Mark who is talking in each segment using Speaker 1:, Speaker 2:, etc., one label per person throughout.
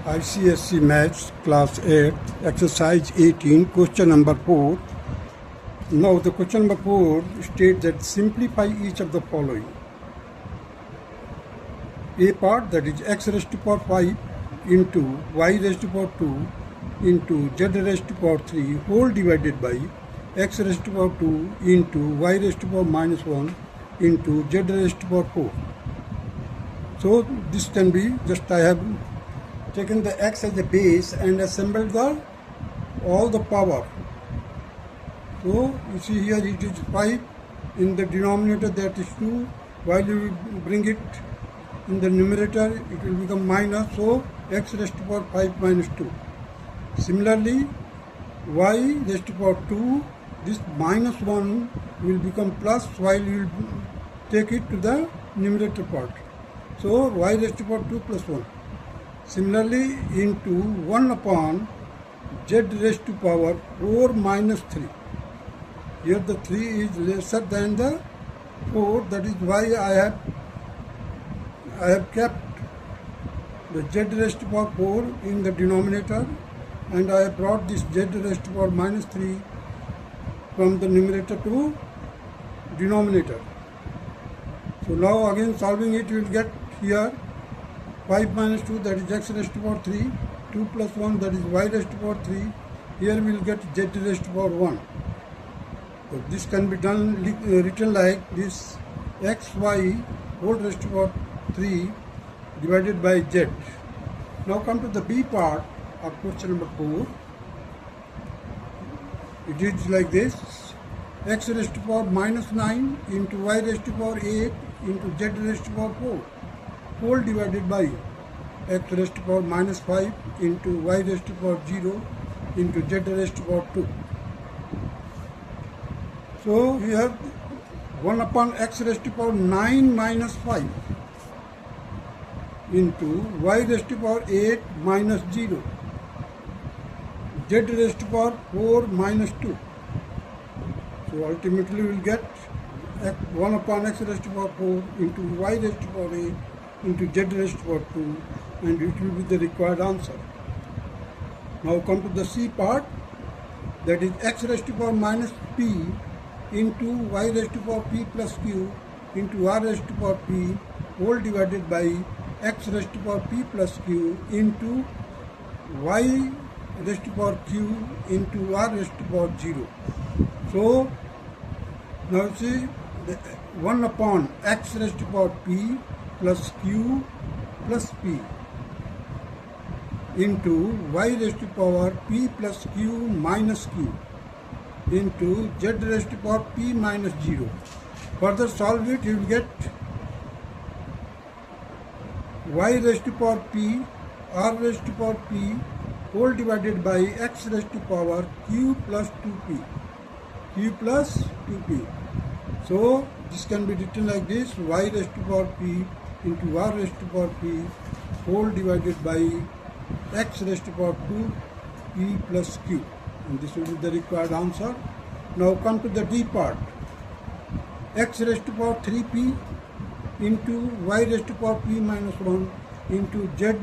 Speaker 1: ICSC Maths Class 8, Exercise 18, Question number 4. Now the question number 4 states that simplify each of the following. A part, that is x raised to power 5 into y raised to power 2 into z raised to power 3 whole divided by x raised to power 2 into y raised to power minus 1 into z raised to power 4. So this can be just, I have taken the x as a base and assembled all the power. So you see here it is 5, in the denominator that is 2, while you bring it in the numerator it will become minus, so x raised to power 5 minus 2. Similarly, y raised to power 2, this minus 1 will become plus while you will take it to the numerator part. So y raised to power 2 plus 1. Similarly, into 1 upon z raised to power 4 minus 3. Here the 3 is lesser than the 4, that is why I have kept the z raised to power 4 in the denominator, and I have brought this z raised to power minus 3 from the numerator to denominator. So now again solving it, you will get here 5 minus 2, that is x raised to power 3, 2 plus 1, that is y raised to power 3. Here we will get z raised to power 1. So this can be done written like this: xy whole raised to power 3 divided by z. Now come to the b part of question number 4. It is like this: x raised to power minus 9 into y raised to power 8 into z raised to power 4 whole divided by x raised to power minus 5 into y raised to power 0 into z raised to power 2. So here 1 upon x raised to power 9 minus 5 into y raised to power 8 minus 0, z raised to power 4 minus 2. So ultimately we will get 1 upon x raised to power 4 into y raised to power 8 into z raised to power 2, and it will be the required answer. Now come to the c part, that is x raised to power minus p into y raised to power p plus q into r raised to power p whole divided by x raised to power p plus q into y raised to power q into r raised to power 0. So now see, 1 upon x raised to power p plus q plus p into y raised to power p plus q minus q into z raised to power p minus 0. Further solve it, you will get y raised to power p, r raised to power p whole divided by x raised to power q plus 2p, q plus 2p. So this can be written like this: y raised to power p into r raised to power p whole divided by x raised to power 2 p plus q, and this will be the required answer. Now come to the d part: x raised to power 3p into y raised to power p minus 1 into z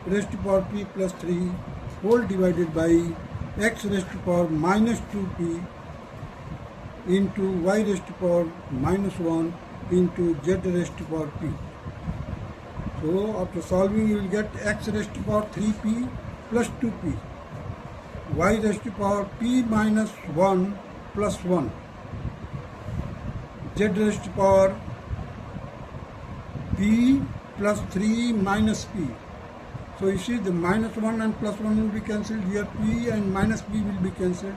Speaker 1: raised to power p plus 3 whole divided by x raised to power minus 2p into y raised to power minus 1 into z raised to power p. So after solving, you will get x raised to power 3p plus 2p, y raised to power p minus 1 plus 1, z raised to power p plus 3 minus p. So you see, the minus 1 and plus 1 will be cancelled here, p and minus p will be cancelled.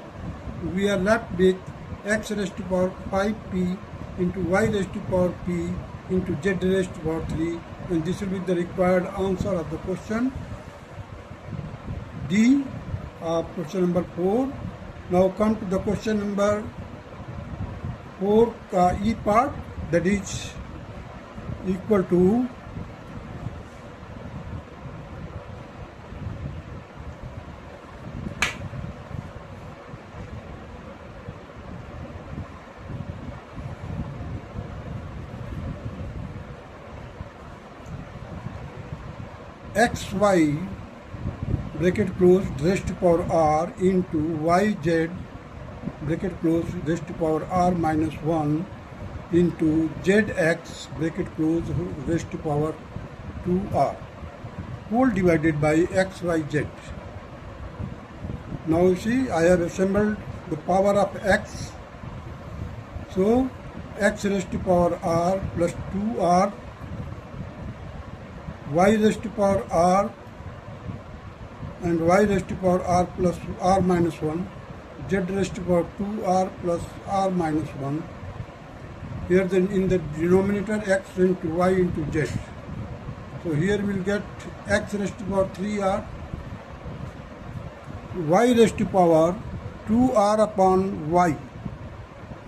Speaker 1: We are left with x raised to power 5p into y raised to power p into z raised to power 3, and this will be the required answer of the question D of question number 4. Now come to the question number 4 E part, that is equal to xy bracket close raised to power r into yz bracket close raised to power r minus 1 into zx bracket close raised to power 2r whole divided by xyz. Now you see I have assembled the power of x. So x raised to power r plus 2r, y raised to power r and y raised to power r plus r minus 1, z raised to power 2r plus r minus 1. Here then in the denominator x into y into z. So here we will get x raised to power 3r, y raised to power 2r upon y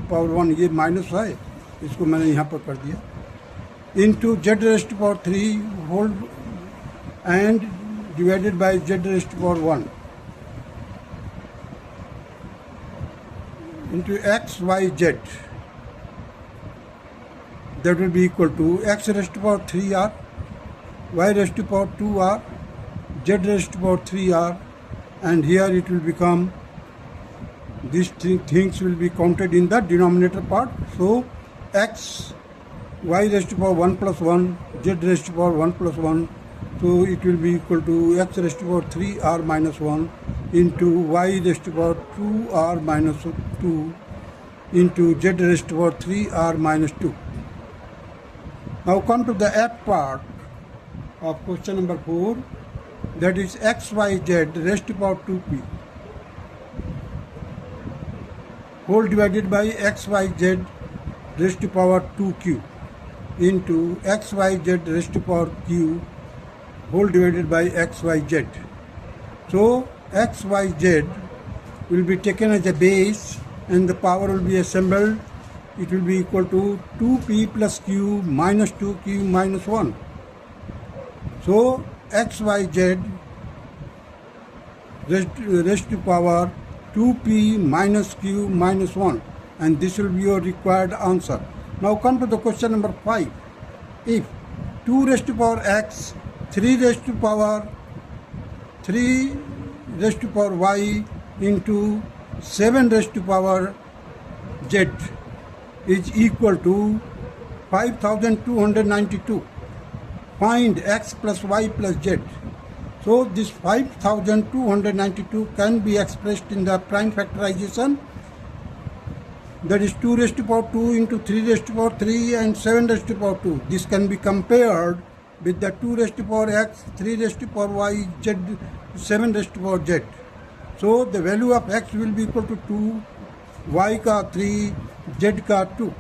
Speaker 1: power 1 ये minus है, इसको मैंने यहाँ पर कर दिया, into Z raised power 3 whole and divided by Z raised power 1 into X Y Z, that will be equal to x raised to power 3r, y raised to power 2r, z raised to power 3r, and here it will become, these things will be counted in the denominator part. So x, y raised to power 1 plus 1, z raised to power 1 plus 1, so it will be equal to x raised to power 3r minus 1 into y raised to power 2r minus 2 into z raised to power 3r minus 2. Now come to the F part of question number 4, that is x, y, z raised to power 2p whole divided by x, y, z raised to power 2q into x, y, z raised to power q whole divided by x, y, z. So x, y, z will be taken as a base and the power will be assembled. It will be equal to 2p plus q minus 2q minus 1. So x, y, z raised to power 2p minus q minus 1, and this will be your required answer. Now come to the question number 5. If 2 raised to power x, 3 raised to power y into 7 raised to power z is equal to 5292. Find x plus y plus z. So this 5292 can be expressed in the prime factorization, that is 2 raised to power 2 into 3 raised to power 3 and 7 raised to power 2. This can be compared with the 2 raised to power x, 3 raised to power y, z, 7 raised to power z. So the value of x will be equal to 2, y ka 3, z ka 2.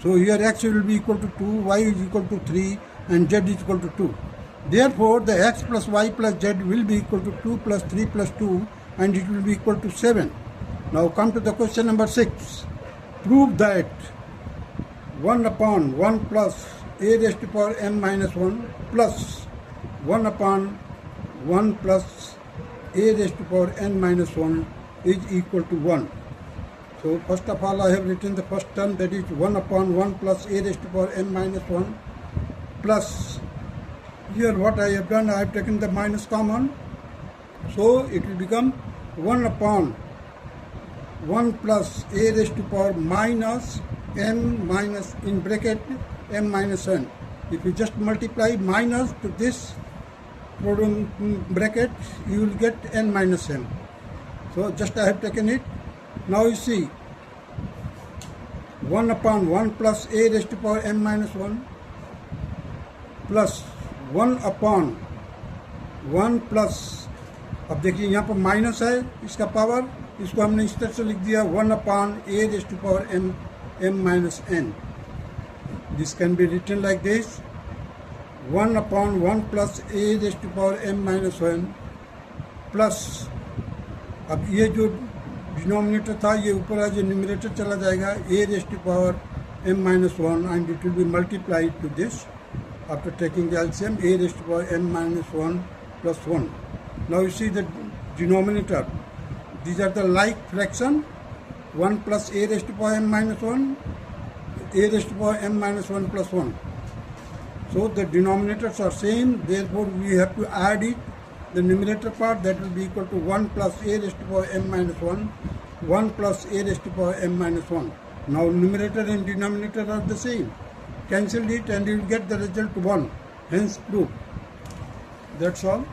Speaker 1: So here x will be equal to 2, y is equal to 3 and z is equal to 2. Therefore the x plus y plus z will be equal to 2 plus 3 plus 2 and it will be equal to 7. Now come to the question number 6. Prove that 1 upon 1 plus a raised to power m minus 1 plus 1 upon 1 plus a raised to power n minus 1 is equal to 1. So first of all I have written the first term, that is 1 upon 1 plus a raised to power n minus 1 plus, here what I have done, I have taken the minus common, so it will become 1 upon 1 plus a raised to power minus m minus in bracket m minus n. If you just multiply minus to this bracket, you will get n minus m. So just I have taken it. Now you see 1 upon 1 plus a raised to power m minus 1 plus 1 upon 1 plus, अब देखिए यहाँ पर minus है इसका power, इसको हमने इस तरह से लिख दिया 1 upon a raised to power m minus n. This can be written like this, 1 upon 1 plus a raised to power m minus 1 plus, अब ये जो डिनोमिनेटर था ये ऊपर आज न्यूमरेटर चला जाएगा, a raised to power m minus 1 and it will be multiplied to this after taking the LCM, a raised to power m minus 1 plus 1. Now you see the denominator, these are the like fraction, 1 plus a raised to power m minus 1, a raised to power m minus 1 plus 1. So the denominators are same, therefore we have to add it the numerator part, that will be equal to 1 plus a raised to power m minus 1, 1 plus a raised to power m minus 1. Now numerator and denominator are the same. Cancel it and you will get the result 1. Hence proof. That's all.